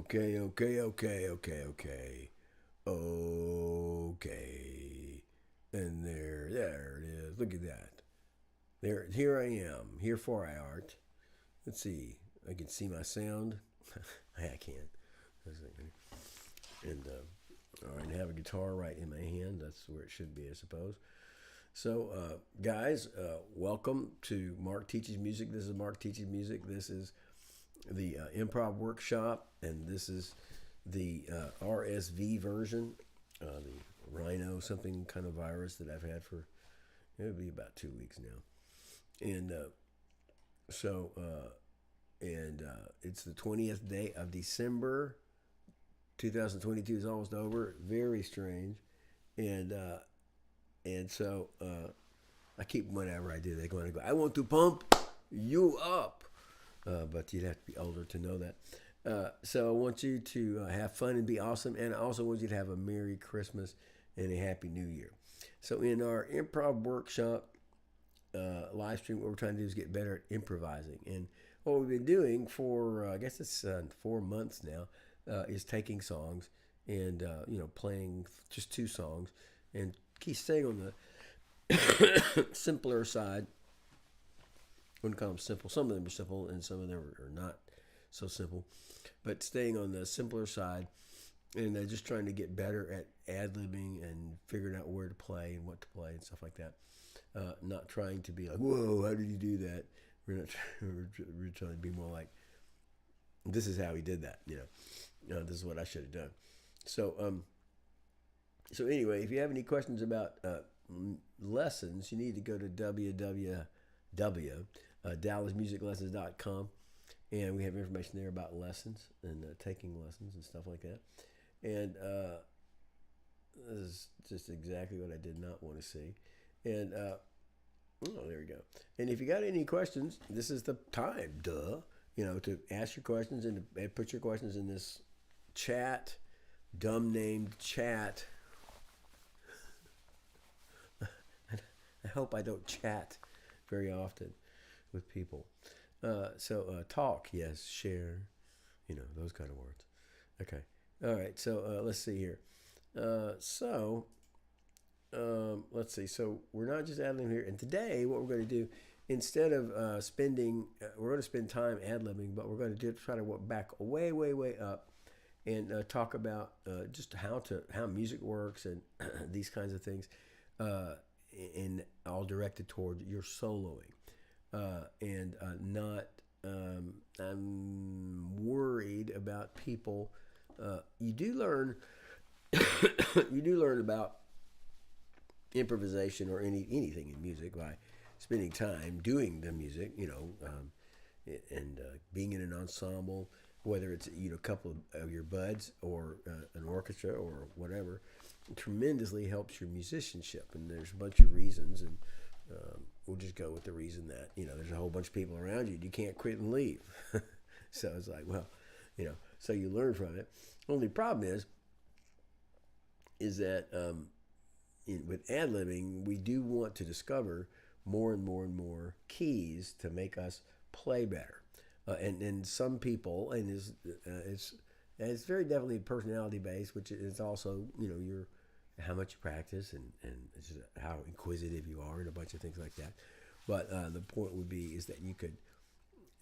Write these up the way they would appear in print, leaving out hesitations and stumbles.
Okay, okay, okay, okay, okay. Okay. And there it is. Look at that. Here I am. Here for art. Let's see. I can see my sound. I can't. And all right, I have a guitar right in my hand. That's where it should be, I suppose. So, guys, welcome to Mark Teaches Music. This is Mark Teaches Music. This is the Improv Workshop, and this is the RSV version, the rhino something kind of virus that I've had for it'll be about 2 weeks now, and so it's the 20th day of December, 2022 is almost over. Very strange, and so I keep whenever I do, they're going to go. I want to pump you up. But you'd have to be older to know that. So I want you to have fun and be awesome, and I also want you to have a Merry Christmas and a Happy New Year. So in our Improv Workshop live stream, what we're trying to do is get better at improvising. And what we've been doing for, I guess it's 4 months now, is taking songs and, playing just 2 songs and keep staying on the simpler side. Wouldn't call them simple. Some of them are simple, and some of them are not so simple. But staying on the simpler side, and just trying to get better at ad-libbing and figuring out where to play and what to play and stuff like that. Not trying to be like, whoa, how did you do that? We're not. We're trying to be more like, this is how he did that. This is what I should have done. So anyway, if you have any questions about lessons, you need to go to dallasmusiclessons.com, and we have information there about lessons and taking lessons and stuff like that. And this is just exactly what I did not want to see. And there we go. And if you got any questions, this is the time, to ask your questions and to put your questions in this chat, dumb named chat. I hope I don't chat very often with people. So talk, yes, share, those kind of words. Okay. All right. So let's see here. Let's see. So we're not just ad-libbing here. And today what we're going to do, instead of we're going to spend time ad-libbing, but we're going to try to work back way, way, way up and talk about just how music works and these kinds of things, and all directed toward your soloing. And not, I'm worried about people. You do learn, about improvisation or anything in music by spending time doing the music, and being in an ensemble, whether it's a couple of your buds or an orchestra or whatever. It tremendously helps your musicianship, and there's a bunch of reasons, and we'll just go with the reason that there's a whole bunch of people around you and you can't quit and leave. So it's like, well, so you learn from it. Only problem is that with ad-libbing, we do want to discover more and more and more keys to make us play better. And some people, and it's very definitely personality based, which is also your how much you practice and it's just how inquisitive you are and a bunch of things like that. But the point would be is that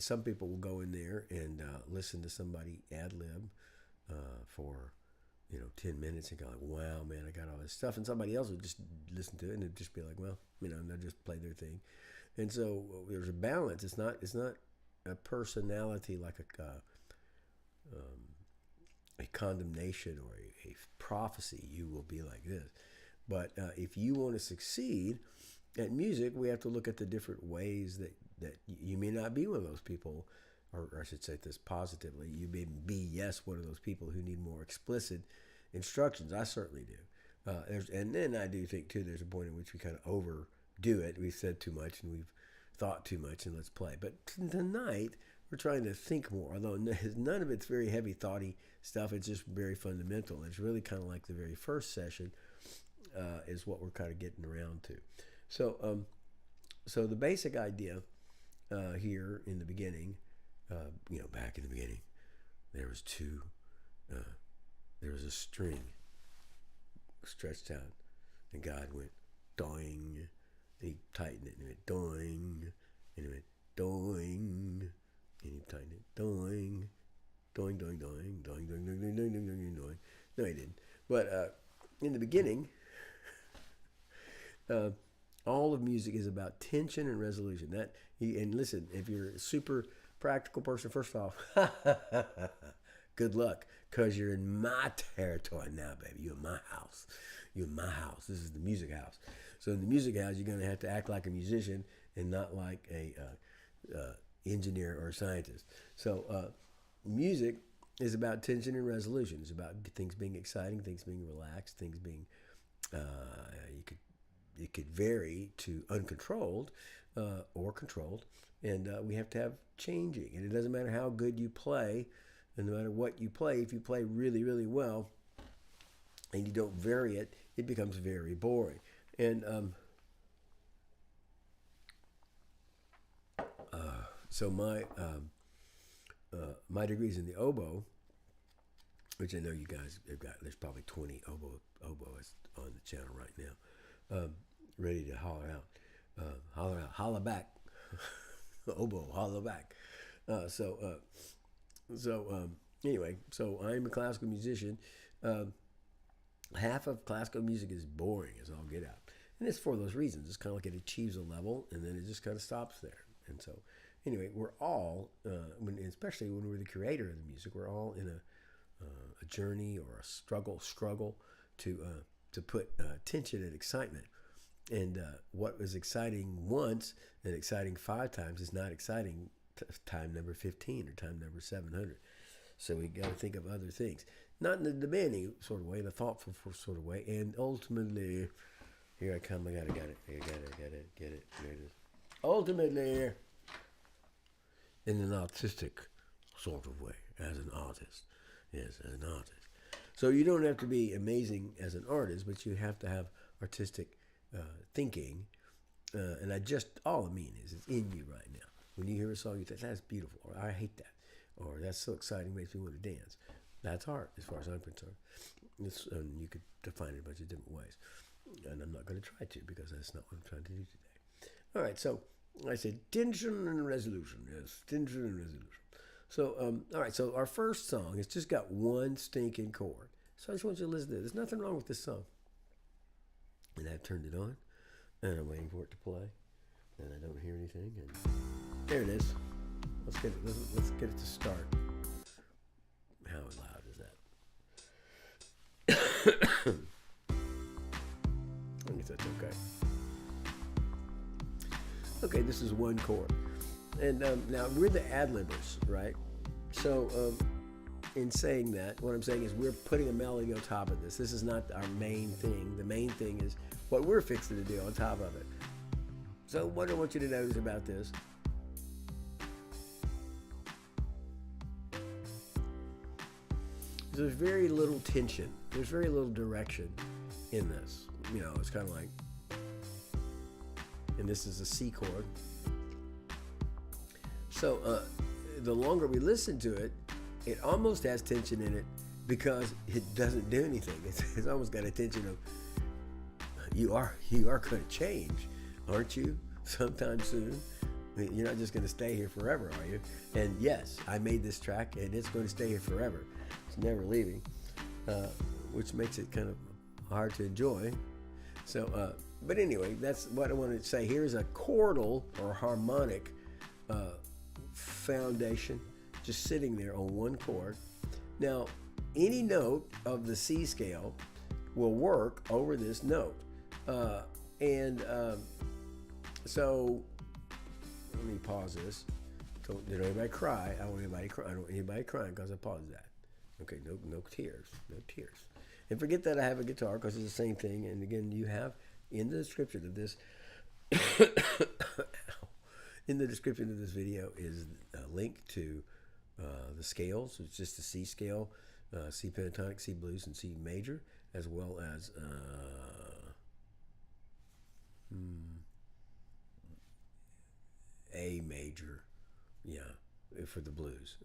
some people will go in there and listen to somebody ad-lib for 10 minutes and go like, wow, man, I got all this stuff. And somebody else would just listen to it and it'd just be like, well, and they'll just play their thing. And so there's a balance. It's not a personality like a condemnation or a prophecy. You will be like this. But if you want to succeed at music, we have to look at the different ways that you may not be one of those people, or I should say this positively, you may be, yes, one of those people who need more explicit instructions. I certainly do. And then I do think, too, there's a point in which we kind of overdo it. We've said too much and we've thought too much, and let's play. But tonight, we're trying to think more, although none of it's very heavy, thoughty stuff. It's just very fundamental. It's really kind of like the very first session is what we're kind of getting around to. So the basic idea here in the beginning, back in the beginning, there was 2 a string stretched out, and God went doing, and he tightened it, and it went doing, and it went doing, and he tightened it, doing, doing, doing, doing, doing, doing, doing, doing, doing, doing, doing. No, he didn't. But in the beginning, all of music is about tension and resolution. And listen, if you're a super practical person, first off, good luck, because you're in my territory now, baby. You're in my house. You're in my house. This is the music house. So in the music house, you're going to have to act like a musician and not like a engineer or a scientist. So music is about tension and resolution. It's about things being exciting, things being relaxed, things being it could vary to uncontrolled or controlled, and we have to have changing. And it doesn't matter how good you play, and no matter what you play, if you play really, really well and you don't vary it, it becomes very boring. And so my degree's in the oboe, which I know you guys have got. There's probably 20 oboists on the channel right now, ready to holler out, holler back, oboe, holler back. Anyway, so I'm a classical musician. Half of classical music is boring as all get out, and it's for those reasons. It's kind of like it achieves a level, and then it just kind of stops there. And so, anyway, we're all, especially when we're the creator of the music, we're all in a journey or a struggle to put tension and excitement. And what was exciting once and exciting 5 times is not exciting time number 15 or time number 700. So we got to think of other things, not in a demanding sort of way, in a thoughtful sort of way. And ultimately, here I come. I got it. Get it. There it is. Ultimately, in an artistic sort of way, as an artist. Yes, as an artist. So you don't have to be amazing as an artist, but you have to have artistic thinking. And all I mean is it's in you right now. When you hear a song, you think, that's beautiful, or I hate that, or that's so exciting, makes me want to dance. That's art, as far as I'm concerned. You could define it a bunch of different ways. And I'm not going to try to, because that's not what I'm trying to do today. All right, so I said tension and resolution. Yes, tension and resolution. So, all right, so our first song has just got one stinking chord. So I just want you to listen to it. There's nothing wrong with this song. And I've turned it on, and I'm waiting for it to play, and I don't hear anything, and there it is. Let's get it to start. How loud is that? I guess that's okay. Okay, this is one chord. And now we're the adlibbers, right? So in saying that, what I'm saying is we're putting a melody on top of this. This is not our main thing. The main thing is what we're fixing to do on top of it. So what I want you to notice about this, there's very little tension. There's very little direction in this. You know, it's kind of like, and this is a C chord. So the longer we listen to it, it almost has tension in it because it doesn't do anything. It's almost got a tension of, you are going to change, aren't you? Sometime soon. You're not just going to stay here forever, are you? And yes, I made this track, and it's going to stay here forever. It's never leaving, which makes it kind of hard to enjoy. So, but anyway, that's what I wanted to say. Here's a chordal or harmonic foundation, just sitting there on one chord. Now, any note of the C scale will work over this note. So let me pause this. Don't anybody cry. I don't want anybody cry. I don't want anybody crying because I paused that. Okay, no tears. And forget that I have a guitar, because it's the same thing. And again, you have in the description of this in the description of this video is a link to the scales. It's just the C scale, C pentatonic, C blues, and C major, as well as A major, for the blues,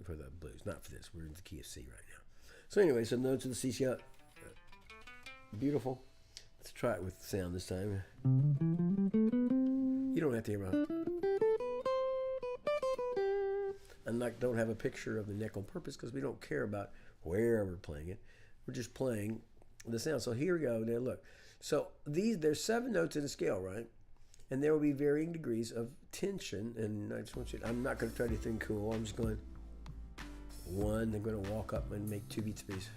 not for this. We're in the key of C right now. So anyway, some notes of the C scale. Beautiful. Let's try it with sound this time. You don't have to hear about. Don't have a picture of the neck on purpose because we don't care about where we're playing it. We're just playing the sound. So here we go. Now look. So there's 7 notes in a scale, right? And there will be varying degrees of tension. And I just want you. I'm not going to try to think cool. I'm just going 1. I'm going to walk up and make 2 beats a piece.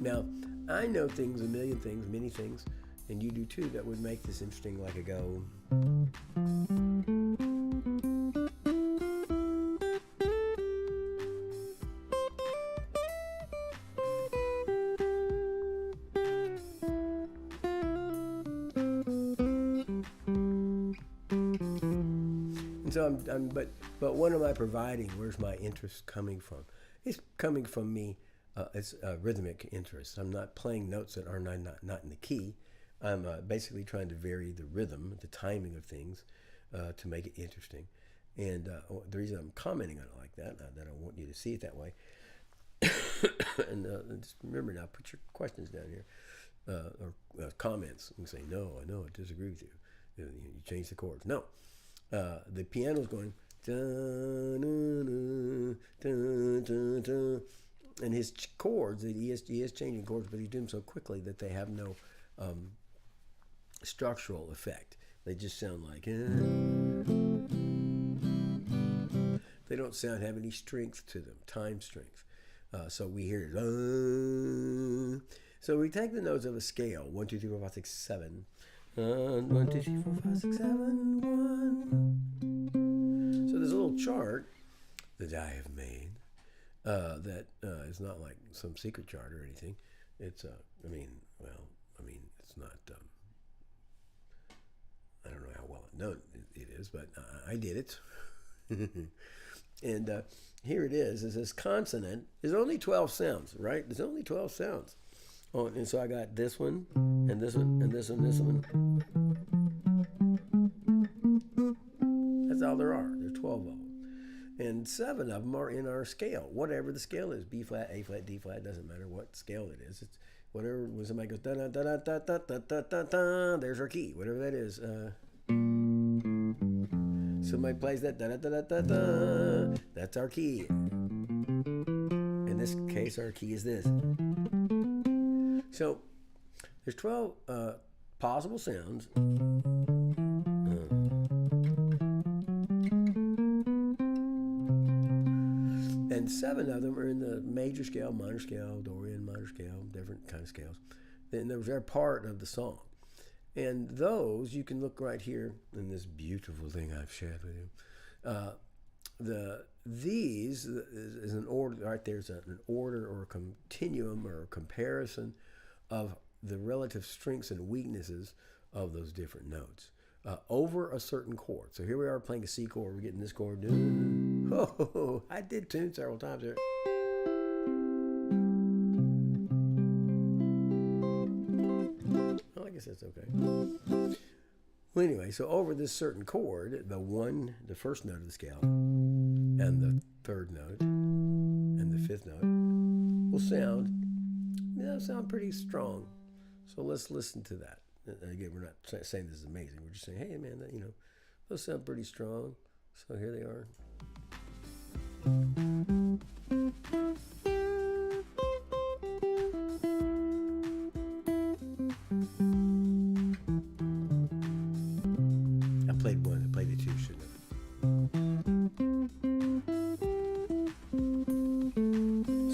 Now, I know things, a million things, many things, and you do too, that would make this interesting, like a go. And so but what am I providing? Where's my interest coming from? It's coming from me. It's a rhythmic interest. I'm not playing notes that are not in the key. I'm basically trying to vary the rhythm, the timing of things, to make it interesting. And the reason I'm commenting on it like that I want you to see it that way. And just remember now, put your questions down here, or comments, and say, no, I disagree with you. You change the chords. No, the piano's going, and his chords, he is changing chords, but he's doing them so quickly that they have no structural effect. They just sound like, they don't have any strength to them, time strength. So we hear it. So we take the notes of a scale, 1, 2, 3, 4, 5, 6, 7. 1, 2, 3, 4, 5, 6, 7, 1. So there's a little chart that I have made. That is not like some secret chart or anything. It's it's not. I don't know how well known it is, but I did it. And here it is. It says consonant. There's only 12 sounds, right? There's only 12 sounds. Oh, and so I got this one, and this one, and this one, this one. That's all there are. There's 12 of them. And 7 of them are in our scale, whatever the scale is. B flat, A flat, D flat, doesn't matter what scale it is. It's whatever, when somebody goes da da da da da da da da da, there's our key, whatever that is. Somebody plays that da da da da da, that's our key. In this case, our key is this. So there's 12 possible sounds. And 7 of them are in the major scale, minor scale, Dorian, minor scale, different kind of scales. And they're part of the song. And those, you can look right here in this beautiful thing I've shared with you. These is an order, right there's an order or a continuum or a comparison of the relative strengths and weaknesses of those different notes over a certain chord. So here we are playing a C chord, we're getting this chord. Oh, I did tune several times there. Well, I guess that's okay. Well, anyway, so over this certain chord, the first note of the scale, and the 3rd note, and the 5th note will sound pretty strong. So let's listen to that. And again, we're not saying this is amazing. We're just saying, hey, man, those sound pretty strong. So here they are. I played one. I played it 2, shouldn't have.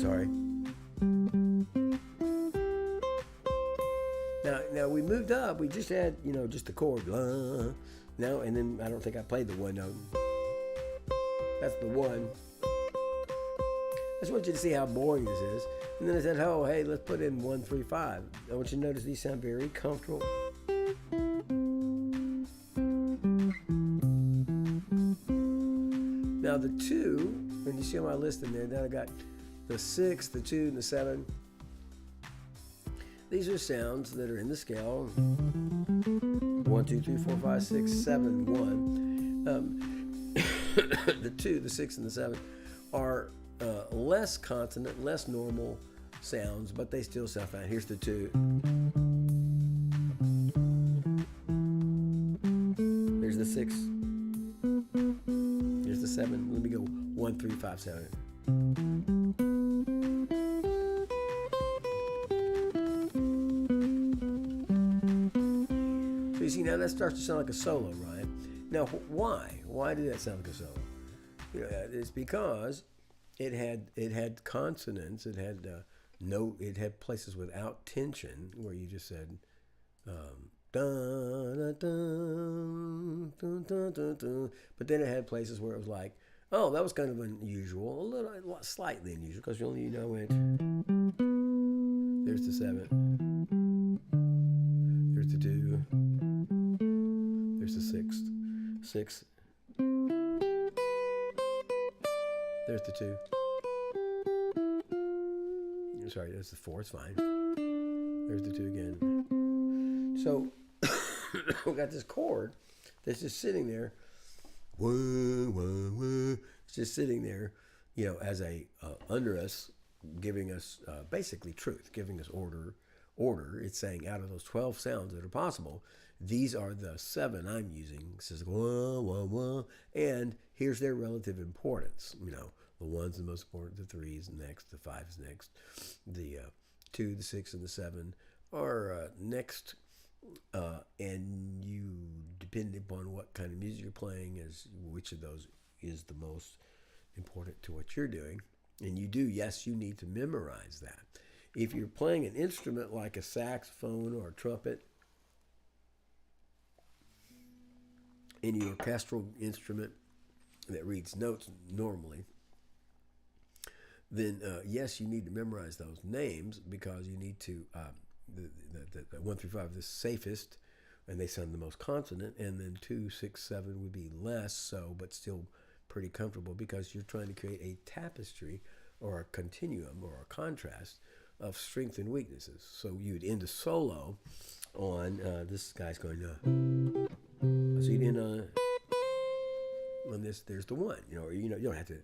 Sorry. Now we moved up. We just had, just the chord. Now, and then I don't think I played the one note. That's the 1. I just want you to see how boring this is. And then I said, oh, hey, let's put in 1, 3, 5. I want you to notice these sound very comfortable. Now the 2, when you see on my list in there, then I got the 6, the 2, and the 7. These are sounds that are in the scale. 1, 1, 2, 3, 4, 5, 6, 7, 1. The 2, the 6, and the 7 are less consonant, less normal sounds, but they still sound fine. Here's the 2. Here's the 6. Here's the 7. Let me go 1, 3, 5, 7. So you see, now that starts to sound like a solo, right? Now, why? Why did that sound like a solo? It's because it had consonants. It had it had places without tension where you just said dun, dun, dun, dun, dun, dun, dun. But then it had places where it was like, oh, that was kind of unusual, slightly unusual, because you only it. There's the 7. There's the 2. There's the 6. 6. There's the 2. Sorry, there's the 4. It's fine. There's the 2 again. So we got this chord that's just sitting there. It's just sitting there, as a under us, giving us basically truth, giving us order. It's saying out of those 12 sounds that are possible, these are the 7 I'm using. It says wah, wah, wah, and here's their relative importance. The 1's the most important, the 3's next, the 5's next, the 2, the 6, and the 7 are next. And you, depending upon what kind of music you're playing, is which of those is the most important to what you're doing. And you need to memorize that. If you're playing an instrument like a saxophone or a trumpet, any orchestral instrument that reads notes normally, then yes, you need to memorize those names, because you need to, the 1 through 5 is the safest, and they sound the most consonant, and then 2, 6, 7 would be less so, but still pretty comfortable, because you're trying to create a tapestry or a continuum or a contrast of strength and weaknesses. So you'd end a solo on, this guy's going to, so you'd end on this, there's the 1, or you don't have to.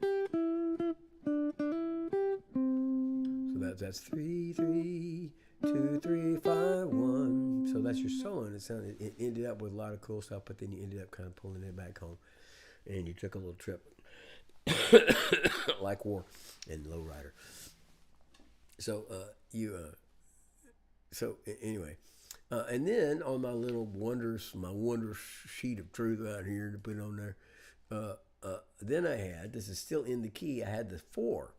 So that's 3, 3, 2, 3, 5, 1. So that's your solo, and it ended up with a lot of cool stuff, but then you ended up kind of pulling it back home, and you took a little trip like War and Lowrider. So anyway, and then on my little wonder sheet of truth out here to put on there, then I had, this is still in the key, I had the 4.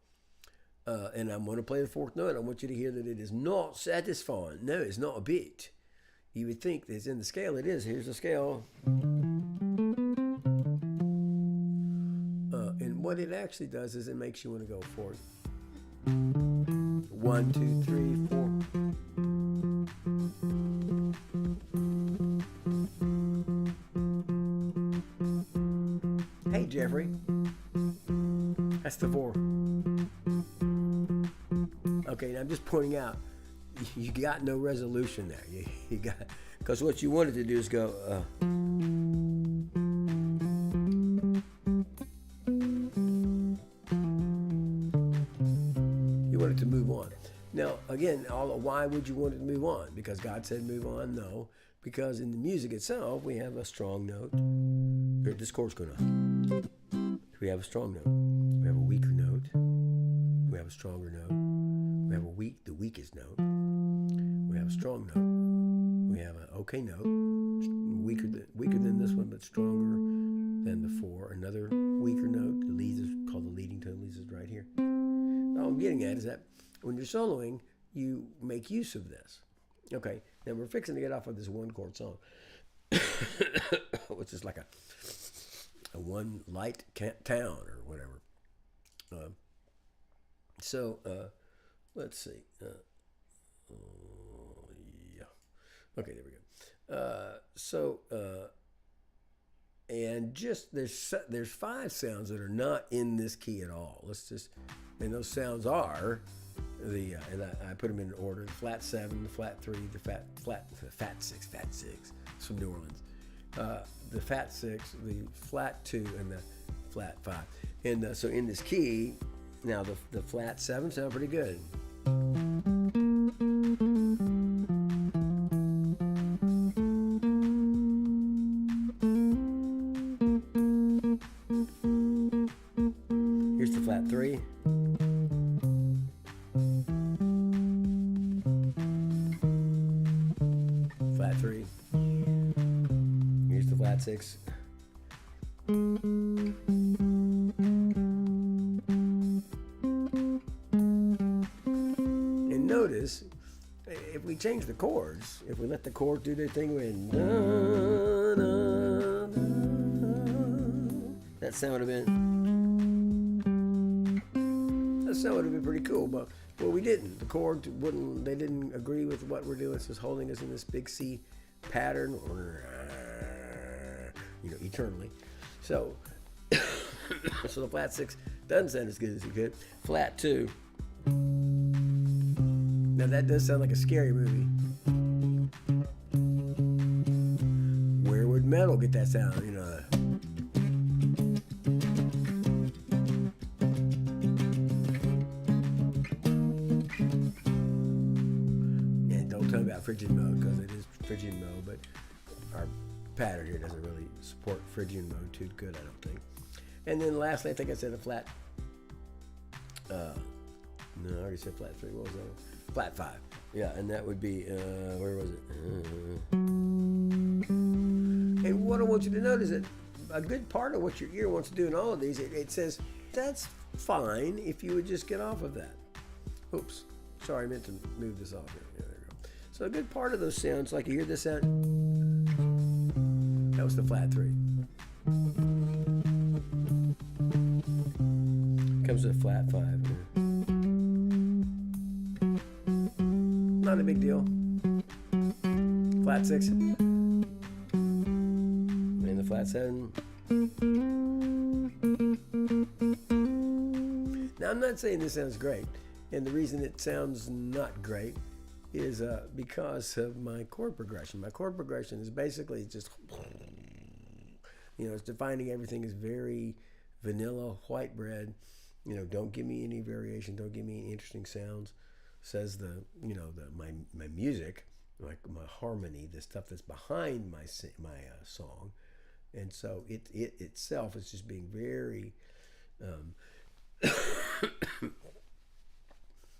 And I'm going to play the 4th note. I want you to hear that it is not satisfying. No, it's not a bit. You would think that it's in the scale. It is. Here's the scale. And what it actually does is it makes you want to go for it. 1, 2, 3, 4. Hey, Jeffrey. That's the 4. Okay, now I'm just pointing out, you got no resolution there. You got, because what you wanted to do is go. You wanted to move on. Now, again, why would you want to move on? Because God said move on? No, because in the music itself, we have a strong note. This chord's going to. We have a strong note. We have a weaker note. We have a stronger note. We have the weakest note. We have a strong note. We have an okay note, weaker than this one, but stronger than the 4. Another weaker note, the lead is called the leading tone. Leads is right here. All I'm getting at is that when you're soloing, you make use of this. Okay, now we're fixing to get off of this 1-chord song, which is like a one light town or whatever. Let's see. Yeah. Okay, there we go. And just there's 5 sounds that are not in this key at all. And those sounds are and I put them in order: the flat 7, the flat 3, the fat 6. It's from New Orleans. the flat 6, the flat 2, and the flat 5. And so in this key, now the flat 7 sound pretty good. Here's the flat 3. Flat 3. Here's the flat 6. And notice, if we change the chords, if we let the chords do their thing, when that sound would have been pretty cool, but well, we didn't. The chords wouldn't. They didn't agree with what we're doing. It's just holding us in this big C pattern, eternally. So, so the flat 6 doesn't sound as good as it could. Flat 2. Now that does sound like a scary movie. Where would metal get that sound? And don't tell me about Phrygian mode, because it is Phrygian mode, but our pattern here doesn't really support Phrygian mode too good, I don't think. And then lastly, I think I said a flat. No, I already said flat 3. What was that? Flat 5. Yeah, and that would be where was it? And what I want you to notice is that a good part of what your ear wants to do in all of these, it says that's fine if you would just get off of that. Oops, sorry, I meant to move this off here. Yeah, there we go. So a good part of those sounds, like you hear this sound. That was the flat 3. Comes to the flat 5. Not a big deal. Flat 6. And the flat 7. Now I'm not saying this sounds great. And the reason it sounds not great is because of my chord progression. My chord progression is basically just, it's defining everything as very vanilla, white bread. Don't give me any variation. Don't give me any interesting sounds. Says my music, like my harmony, the stuff that's behind my song, and so it itself is just being very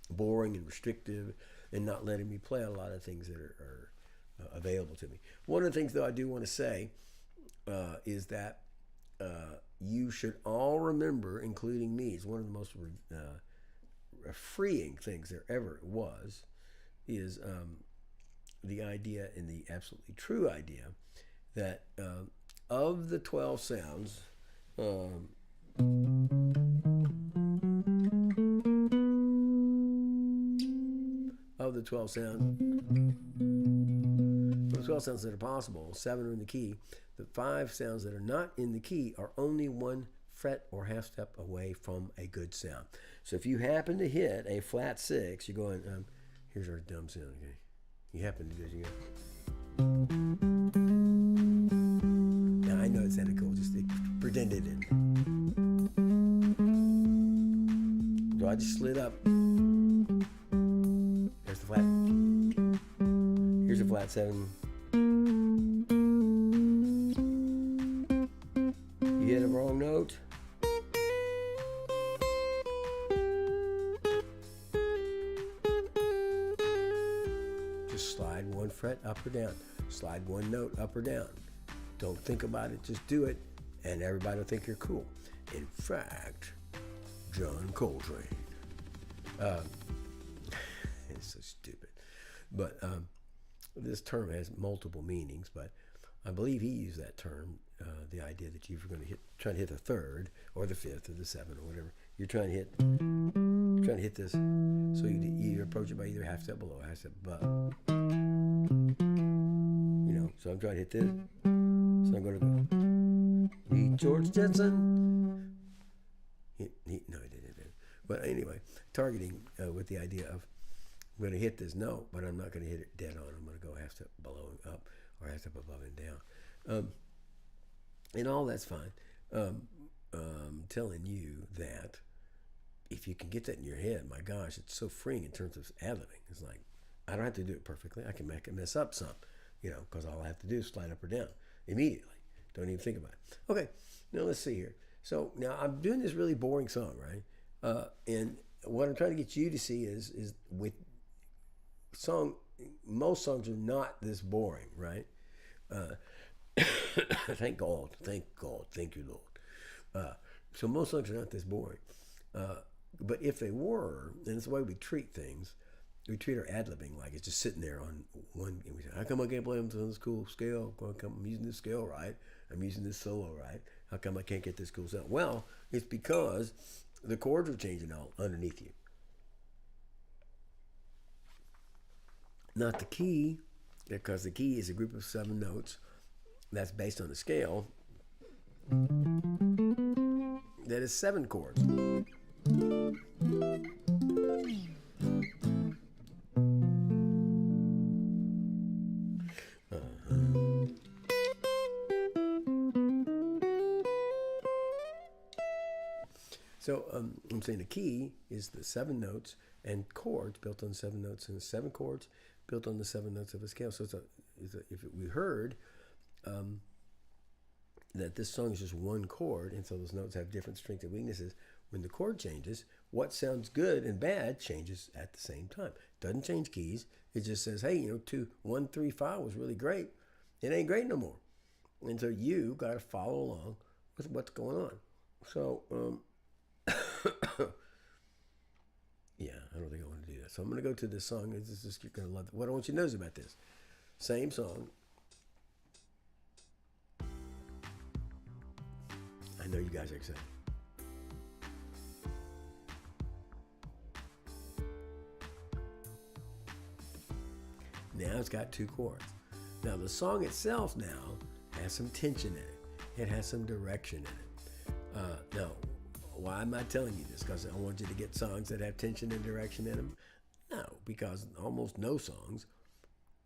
boring and restrictive, and not letting me play a lot of things that are available to me. One of the things, though, I do want to say is that you should all remember, including me, it's one of the most freeing things there ever was, is the idea, and the absolutely true idea, that of the 12 sounds, of the 12 sounds that are possible, 7 are in the key. The 5 sounds that are not in the key are only 1 fret or half step away from a good sound. So if you happen to hit a flat 6, you're going, here's our dumb sound, okay? You happen to do this, you go. Now I know it sounded cool, just pretend it didn't. So I just slid up. There's the flat. Here's a flat 7. You hit a wrong note. Just slide 1 fret up or down. Slide 1 note up or down. Don't think about it, just do it, and everybody will think you're cool. In fact, John Coltrane. It's so stupid. But this term has multiple meanings, but I believe he used that term, the idea that you were going to try to hit the 3rd or the 5th or the 7th or whatever. You're trying to hit this. So you approach it by either half step below, half step above. So I'm trying to hit this. So I'm going to go. Meet George Jetson. No, he didn't. But anyway, targeting with the idea of, I'm going to hit this note, but I'm not going to hit it dead on. I'm going to go half step below and up, or half step above and down. And all that's fine. I'm telling you that if you can get that in your head, my gosh, it's so freeing in terms of ad-libbing. It's like, I don't have to do it perfectly. I can make it mess up some, because all I have to do is slide up or down immediately. Don't even think about it. Okay, now let's see here. So now I'm doing this really boring song, right? And what I'm trying to get you to see is with most songs are not this boring, right? Thank God, thank you, Lord. So most songs are not this boring. But if they were, and it's the way we treat things, we treat our ad-libbing like it's just sitting there on one. And we say, how come I can't play them on this cool scale? How come I'm using this scale right? I'm using this solo right? How come I can't get this cool sound? Well, it's because the chords are changing all underneath you. Not the key, because the key is a group of 7 notes that's based on a scale that is 7 chords. So I'm saying the key is the 7 notes and chords built on 7 notes, and 7 chords built on the 7 notes of a scale. So we heard that this song is just one chord, and so those notes have different strengths and weaknesses. When the chord changes, what sounds good and bad changes at the same time. Doesn't change keys. It just says, hey, 2, 1, 3, 5 was really great. It ain't great no more. And so you got to follow along with what's going on. So, yeah, I don't think I want to do that. So I'm going to go to this song. You're going to love it. What I want you to know is about this. Same song. I know you guys are excited. Now it's got 2 chords. Now the song itself now has some tension in it. It has some direction in it. Now, why am I telling you this? Because I want you to get songs that have tension and direction in them? No, because almost no songs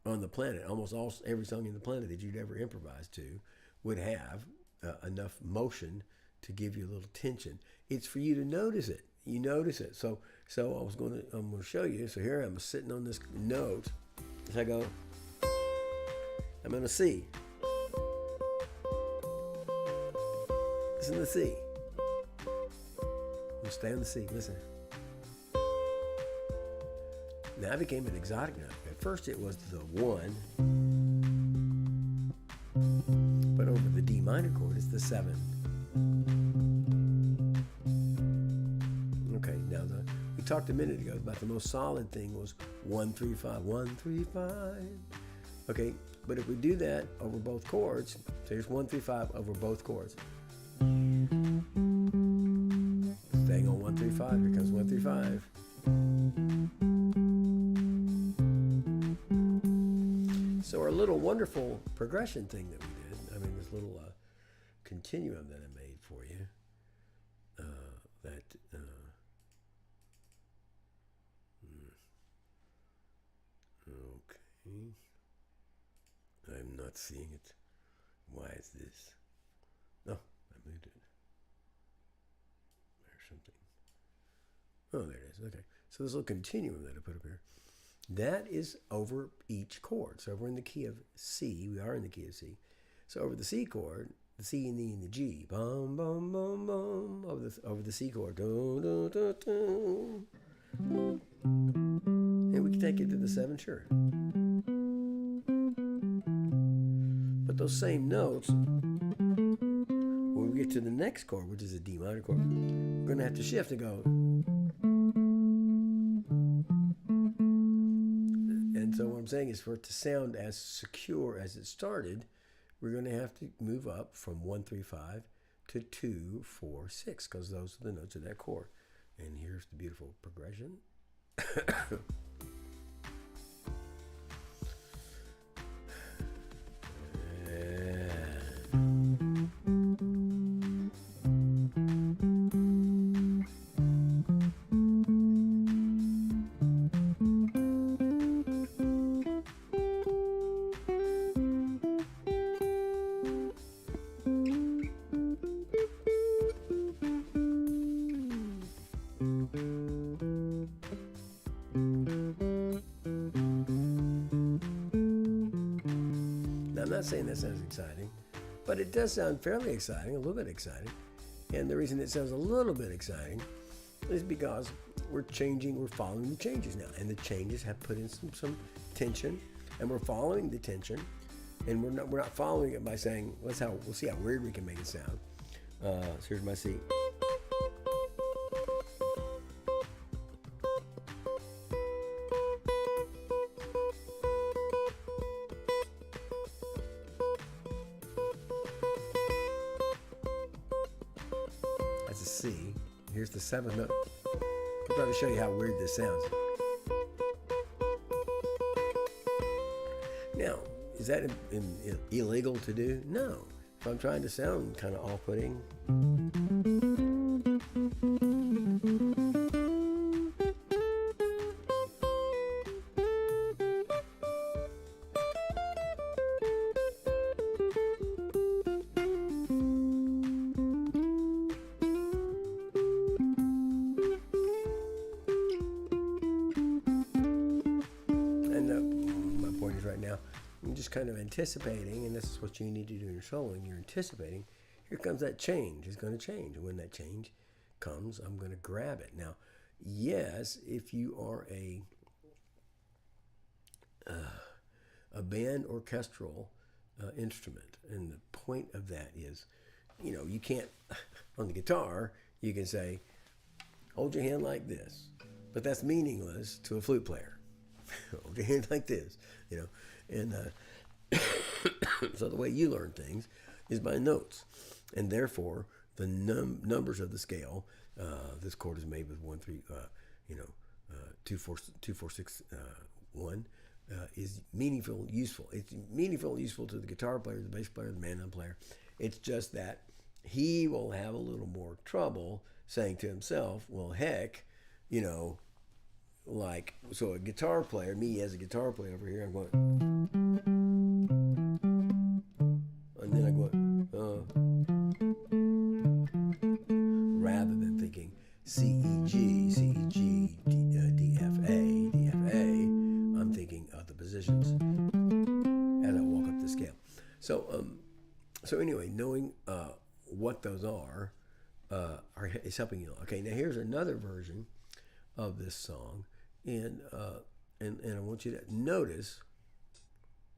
on the planet, every song in the planet that you'd ever improvise to would have enough motion to give you a little tension. It's for you to notice it. You notice it. So I'm going to show you. So here I'm sitting on this note. As I go, I'm in a C. Listen to the C. We'll stay on the C. Listen. Now it became an exotic note. At first it was the 1, but over the D minor chord it's the 7. Okay, now we talked a minute ago about the most solid thing was 1, 3, 5, 1, 3, 5. Okay, but if we do that over both chords, so here's 1, 3, 5 over both chords. Staying on 1, 3, 5. Here comes 1, 3, 5. So our little wonderful progression thing that we did, this little continuum that I made for you, okay, I'm not seeing it. Why is this? No, I moved it. There's something. Oh, there it is. Okay. So this little continuum that I put up here, that is over each chord. So we're in the key of C. We are in the key of C. So over the C chord, the C and the E and the G, bum, bum, bum, bum, over the C chord, dun, dun, dun, dun. And we can take it to the 7, sure. But those same notes, when we get to the next chord, which is a D minor chord, we're going to have to shift and go. And so what I'm saying is, for it to sound as secure as it started, we're going to have to move up from 1, 3, 5 to 2, 4, 6, because those are the notes of that chord. And here's the beautiful progression. saying that sounds exciting, but it does sound fairly exciting, a little bit exciting. And the reason it sounds a little bit exciting is because we're following the changes now. And the changes have put in some tension, and we're following the tension. And we're not following it by saying, we'll see how weird we can make it sound. So here's my C. That's a C. Here's the seventh note. I'm trying to show you how weird this sounds. Now, is that illegal to do? No. If I'm trying to sound kind of off-putting. I'm just kind of anticipating, and this is what you need to do in your soloing. You're anticipating. Here comes that change. It's going to change. And when that change comes, I'm going to grab it. Now, yes, if you are a band orchestral instrument, and the point of that is, you can't, on the guitar, you can say, hold your hand like this. But that's meaningless to a flute player. Hold your hand like this, And so the way you learn things is by notes, and therefore the numbers of the scale. This chord is made with 1 3, 2 4 2 4 6 1 is meaningful, useful. It's meaningful, useful to the guitar player, the bass player, the mandolin player. It's just that he will have a little more trouble saying to himself, "Well, heck, so a guitar player, me as a guitar player over here, I'm going, and then I go, rather than thinking C, E, G, C, E, G, D, F, A, D, F, A, I'm thinking of the positions as I walk up the scale. So anyway, knowing what those are is helping you. Okay, now here's another version of this song. And I want you to notice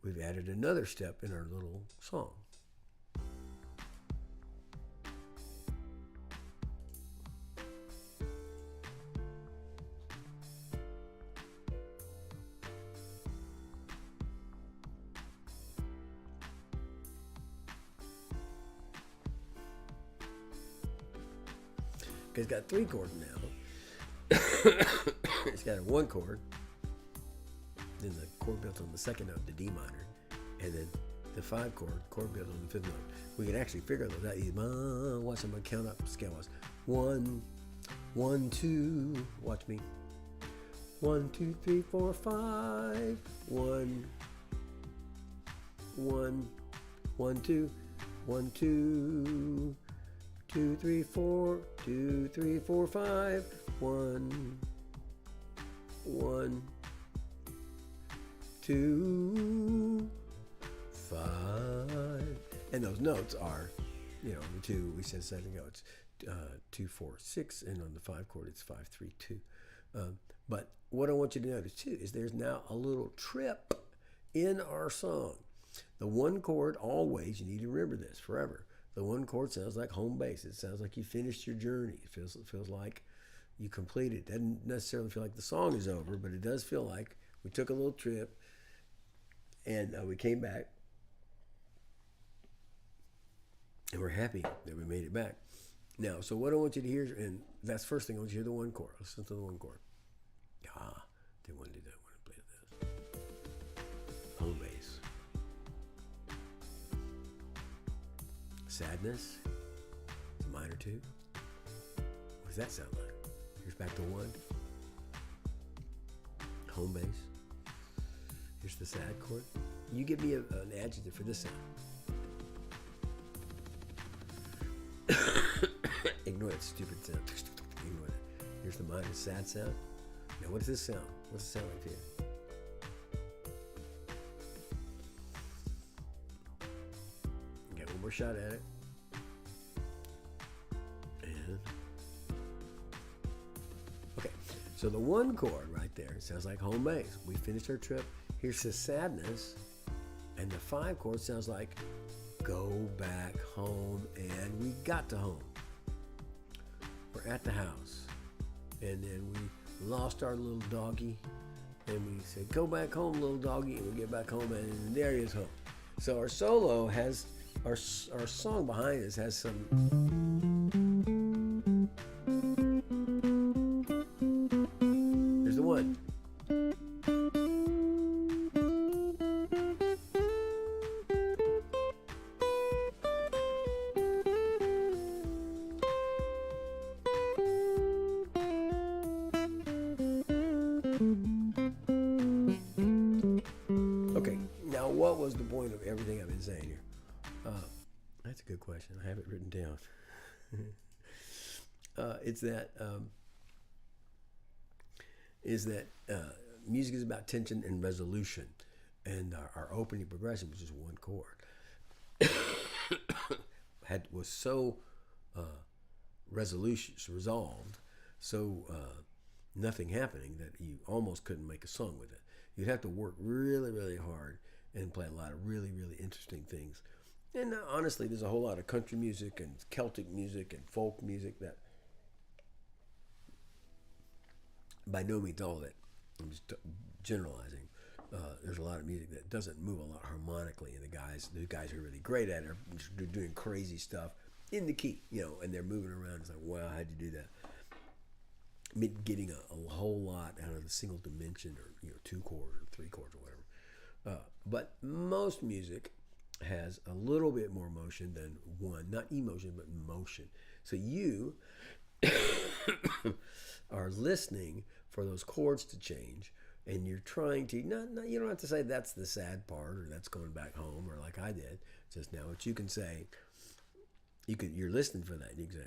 we've added another step in our little song. It's got 3 chords now. It's got a 1 chord, then the chord built on the 2nd note, the D minor, and then the 5 chord built on the 5th note. We can actually figure those out. Watch, I'm gonna count up scale wise. 1, 1, 2. Watch me. 1, 2, 3, 4, 5. 1, 1, 1, 2, 1, 2. 2, 3, 4, 2, 3, 4, 5, 1, 1, 2, 5. And those notes are, the 2, we said a second ago, it's 2, 4, 6, and on the 5 chord, it's 5, 3, 2. But what I want you to notice too is there's now a little trip in our song. The 1 chord, always, you need to remember this forever. The 1 chord sounds like home base. It sounds like you finished your journey. It feels like you completed. It doesn't necessarily feel like the song is over, but it does feel like we took a little trip and we came back and we're happy that we made it back. Now, so what I want you to hear, and that's the first thing, I want you to hear the 1 chord. Listen to the 1 chord. Didn't want to do that. I want to play this. Home base. Sadness, it's a minor 2. What does that sound like? Here's back to 1. Home base. Here's the sad chord. You give me an adjective for this sound. Ignore that stupid sound. Ignore that. Here's the minor sad sound. Now what does this sound? What's it sound like to you? more shot at it. And okay, so the one chord right there sounds like home base. We finished our trip. Here's the sadness, and the 5 chord sounds like go back home, and we got to home. We're at the house, and then we lost our little doggy, and we said, go back home, little doggy, and we get back home, and there he is home. So our solo has, our song behind us has some, there's the one. Okay, now what was the point of everything I've been saying here? That's a good question. I have it written down. It's that music is about tension and resolution, and our opening progression, which is one chord, was so resolved, so nothing happening that you almost couldn't make a song with it. You'd have to work really, really hard and play a lot of really, really interesting things. And honestly, there's a whole lot of country music and Celtic music and folk music that, by no means all of it, I'm just generalizing. There's a lot of music that doesn't move a lot harmonically, and the guys who are really great at it are doing crazy stuff in the key, and they're moving around. It's like, wow, how'd you do that? Getting a whole lot out of a single dimension, or 2 chords or 3 chords or whatever. But most music has a little bit more motion than one, not emotion, but motion. So you are listening for those chords to change, and you're trying to, you don't have to say that's the sad part, or that's going back home, or like I did just now, but you can say, you're listening for that, and you can say,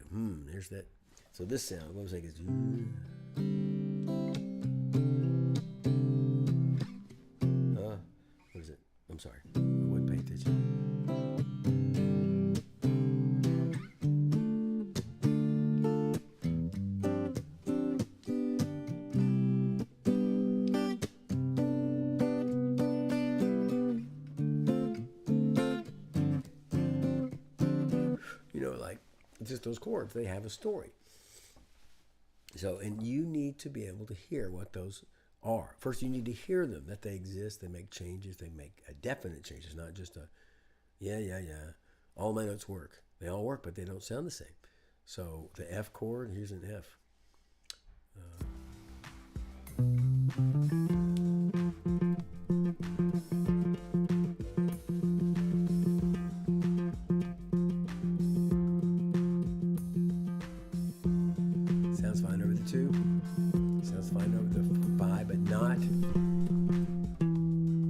there's that. So this sound, what was I saying, what is it? I'm sorry, I wasn't paying attention. Like just those chords, they have a story. So, and you need to be able to hear what those are. First, you need to hear them, that they exist, they make changes, they make a definite change. It's not just a, yeah. All my notes work. They all work, but they don't sound the same. So, the F chord, here's an F. Sounds fine over the 2. Sounds fine over the 5, but not.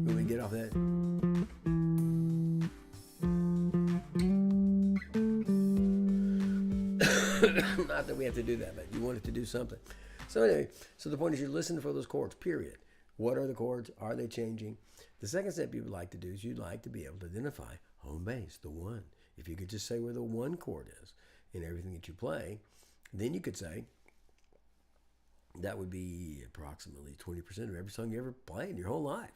When we get off that. Not that we have to do that, but you want it to do something. So anyway, so the point is, you're listening for those chords, period. What are the chords? Are they changing? The second step you would like to do is you'd like to be able to identify home base, the 1. If you could just say where the 1 chord is in everything that you play, then you could say that would be approximately 20% of every song you ever play in your whole life.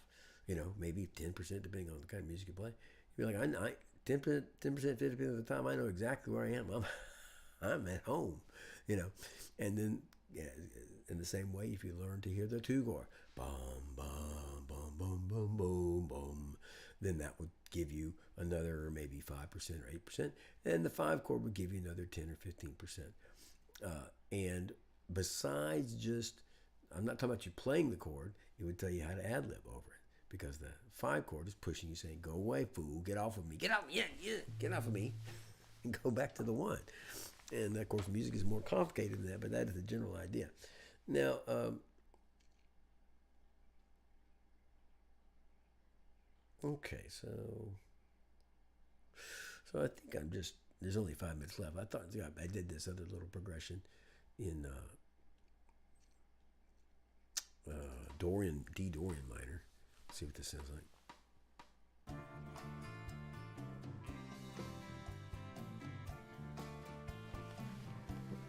Maybe 10% depending on the kind of music you play. You'd be like, I 10%, 50% of the time, I know exactly where I am. I'm at home, And then, in the same way, if you learn to hear the 2 chord, bum, bum, bum, bum, bum, boom, boom, then that would give you another maybe 5% or 8%. And the 5 chord would give you another 10 or 15%. And besides just, I'm not talking about you playing the chord, it would tell you how to adlib over it, because the 5 chord is pushing you, saying, go away, fool, get off of me, get off, get off of me, and go back to the 1. And of course, music is more complicated than that, but that is the general idea. Now, okay, so I think there's only 5 minutes left. I thought I did this other little progression in D Dorian minor. Let's see what this sounds like.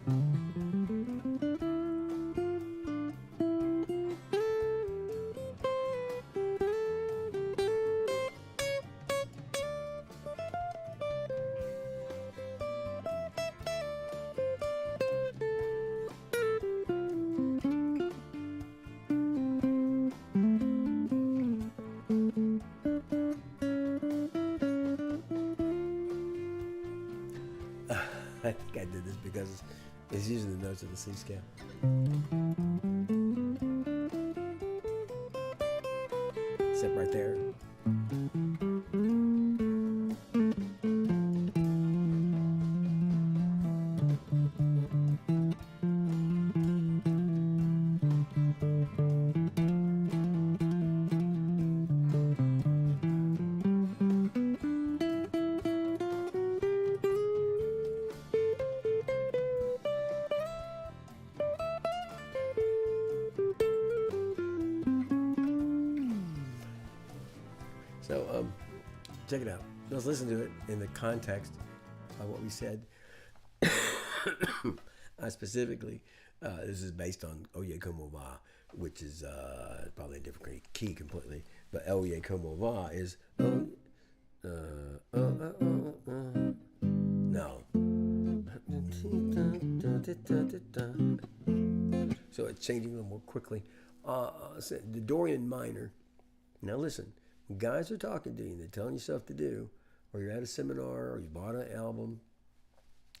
I think I did this because it's using the notes of the C scale. Except right there. So, check it out. Let's listen to it in the context of what we said. Specifically, this is based on Oye Como Va, which is probably a different key completely. But Oye Como Va is no. So it's changing a little more quickly. The Dorian minor. Now listen. When guys are talking to you and they're telling you stuff to do, or you're at a seminar, or you bought an album,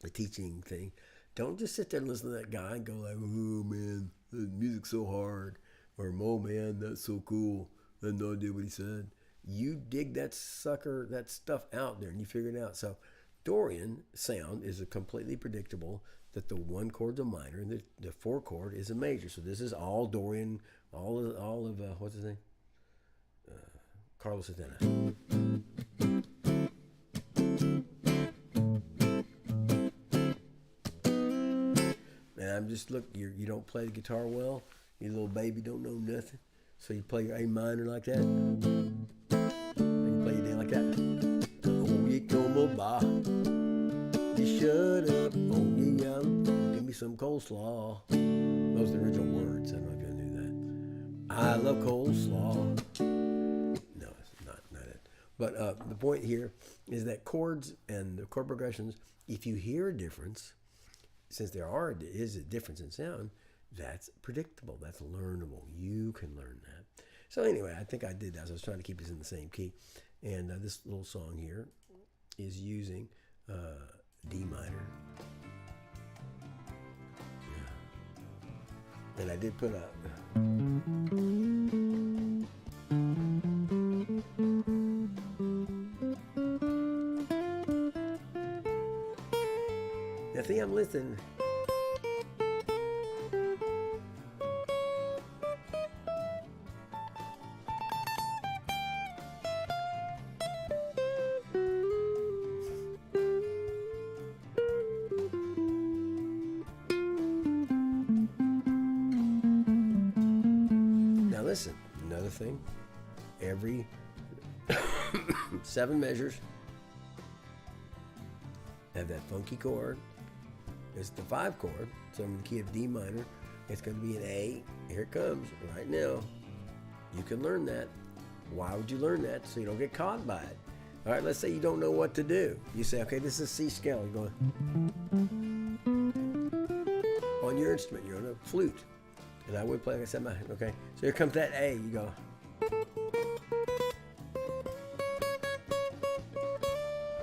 a teaching thing, don't just sit there and listen to that guy and go like, oh man, the music's so hard, or oh man, that's so cool. I had no idea what he said. You dig that sucker, that stuff out there, and you figure it out. So Dorian sound is a completely predictable that the one chord's a minor and the four chord is a major. So this is all Dorian, all of what's his name? Carlos Santana. And I'm just look. You don't play the guitar well. You little baby don't know nothing. So you play your A minor like that. And you play your down like that. Oh, you como ba. You shut up. Oh, yeah. Give me some coleslaw. Those are the original words. I don't know if you knew that. I love coleslaw. But the point here is that chords and the chord progressions, if you hear a difference, since there is a difference in sound, that's predictable. That's learnable. You can learn that. So anyway, I think I did that. So I was trying to keep this in the same key. And this little song here is using D minor. Yeah. And I did put a... Now see, I'm listening. Now listen, another thing. Every 7 measures have that funky chord. It's the 5 chord, so I'm in the key of D minor. It's going to be an A. Here it comes right now. You can learn that. Why would you learn that? So you don't get caught by it. All right, let's say you don't know what to do. You say, okay, this is C scale. You're going on your instrument. You're on a flute. And I would play, like I said, okay. So here comes that A. You go.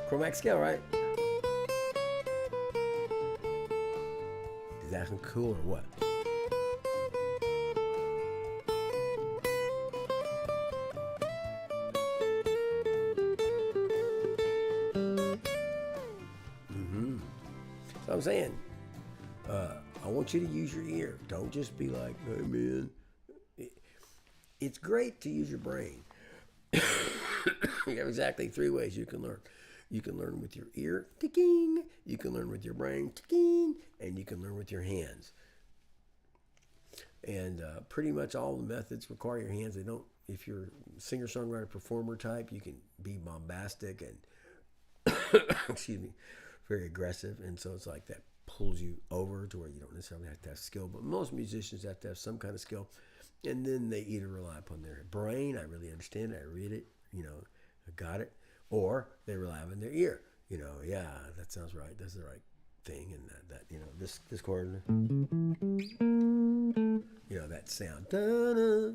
Chromatic scale, right? Is that cool or what? So I'm saying, I want you to use your ear. Don't just be like, hey man. It's great to use your brain. You have exactly 3 ways you can learn. You can learn with your ear, ticking. You can learn with your brain, ticking. And you can learn with your hands. And pretty much all the methods require your hands. They don't. If you're a singer, songwriter, performer type, you can be bombastic and excuse me, very aggressive. And so it's like that pulls you over to where you don't necessarily have to have skill, but most musicians have to have some kind of skill. And then they either rely upon their brain, I really understand it, I read it, I got it, or they rely on their ear. Yeah, that sounds right, that's the right thing, and this chord, that sound. Da-da.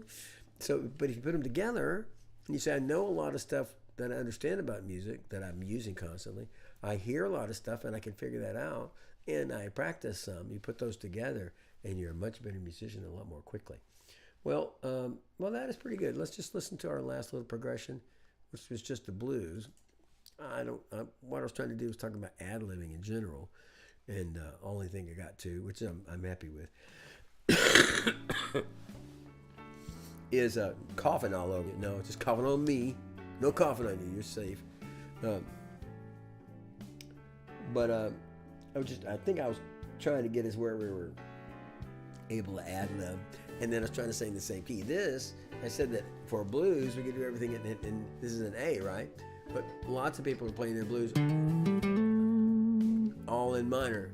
So, but if you put them together, and you say, I know a lot of stuff that I understand about music that I'm using constantly. I hear a lot of stuff and I can figure that out, and I practice some. You put those together, and you're a much better musician a lot more quickly. Well, that is pretty good. Let's just listen to our last little progression, which was just the blues. What I was trying to do was talk about ad-libbing in general, and only thing I got to, which I'm happy with, is coughing all over you. No, just coughing on me. No coughing on you. You're safe. I think I was trying to get us where we were able to ad lib, and then I was trying to sing the same key. I said that for blues we could do everything, and this is an A, right? But lots of people are playing their blues all in minor.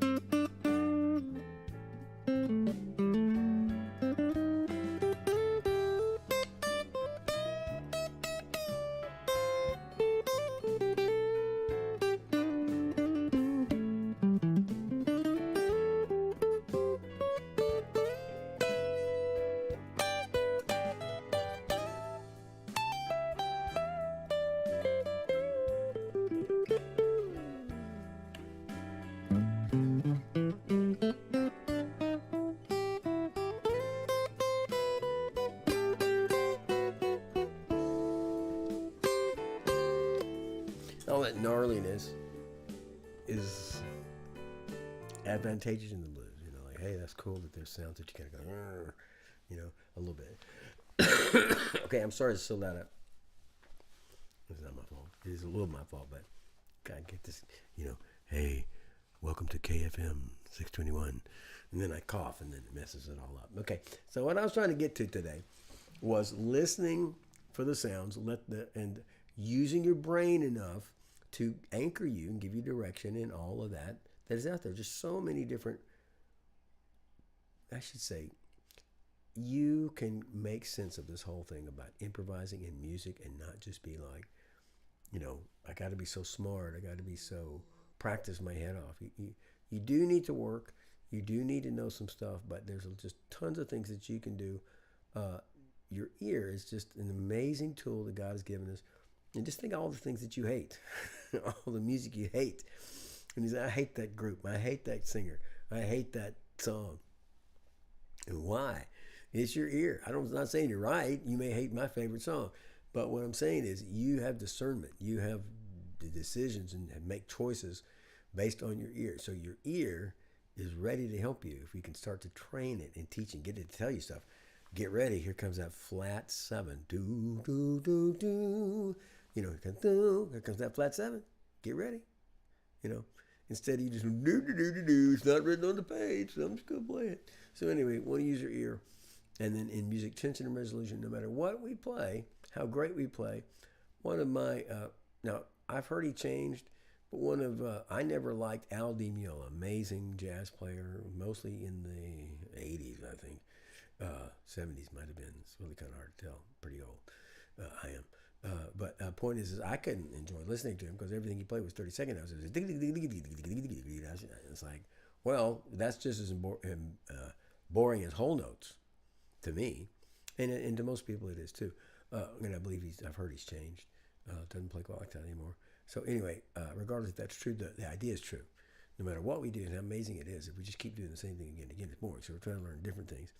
All that gnarliness is advantageous in the blues. Like, hey, that's cool that there's sounds that you kind of go, a little bit. Okay, I'm sorry to slow that up. It's not my fault. It is a little my fault, but gotta get this, hey, welcome to KFM 621. And then I cough, and then it messes it all up. Okay, so what I was trying to get to today was listening for the sounds, and using your brain enough to anchor you and give you direction in all of that is out there. Just so many different, I should say, you can make sense of this whole thing about improvising in music and not just be like, I got to be so smart. I got to be so practice my head off. You do need to work. You do need to know some stuff, but there's just tons of things that you can do. Your ear is just an amazing tool that God has given us. And just think of all the things that you hate, all the music you hate. And you say, I hate that group. I hate that singer. I hate that song. And why? It's your ear. I'm not saying you're right. You may hate my favorite song. But what I'm saying is you have discernment. You have the decisions and make choices based on your ear. So your ear is ready to help you if you can start to train it and teach and get it to tell you stuff. Get ready. Here comes that flat 7. Do, do, do, do. Here comes that flat 7. Get ready. Instead of you just do, do, do, do, do. It's not written on the page, so I'm just going to play it. So anyway, want to use your ear. And then in music, tension and resolution, no matter what we play, how great we play, one of my, now I've heard he changed, but I never liked Al Di Meola, amazing jazz player, mostly in the 80s, I think. 70s might have been. It's really kind of hard to tell. Pretty old. I am. But point is I couldn't enjoy listening to him because everything he played was 30 seconds. It's like, well, that's just as boring as whole notes to me, and to most people it is too. And I believe I've heard he's changed. Doesn't play quite like that anymore. So anyway, regardless if that's true, the idea is true. No matter what we do and how amazing it is, if we just keep doing the same thing again and again, it's boring. So we're trying to learn different things.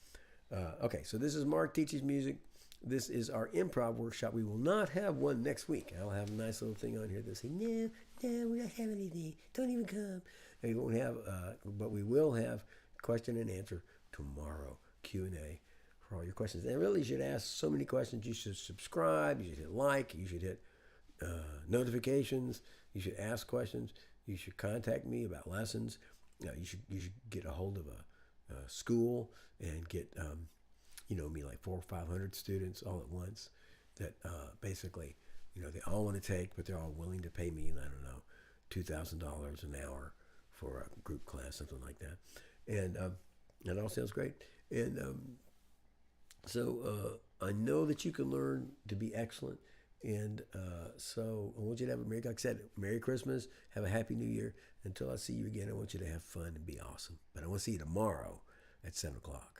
Okay, so this is Mark Teaches Music. This is our improv workshop. We will not have one next week. I'll have a nice little thing on here that say, no, we're not having anything. Don't even come. And we won't have, but we will have question and answer tomorrow, Q&A for all your questions. And really, you should ask so many questions. You should subscribe. You should hit like. You should hit notifications. You should ask questions. You should contact me about lessons. You should get a hold of a school and get me like 400 or 500 students all at once that basically they all want to take, but they're all willing to pay me, I don't know, $2,000 an hour for a group class, something like that. And that all sounds great. And so I know that you can learn to be excellent. And so I want you to have like I said, Merry Christmas, have a Happy New Year. Until I see you again, I want you to have fun and be awesome. But I want to see you tomorrow at 7 o'clock.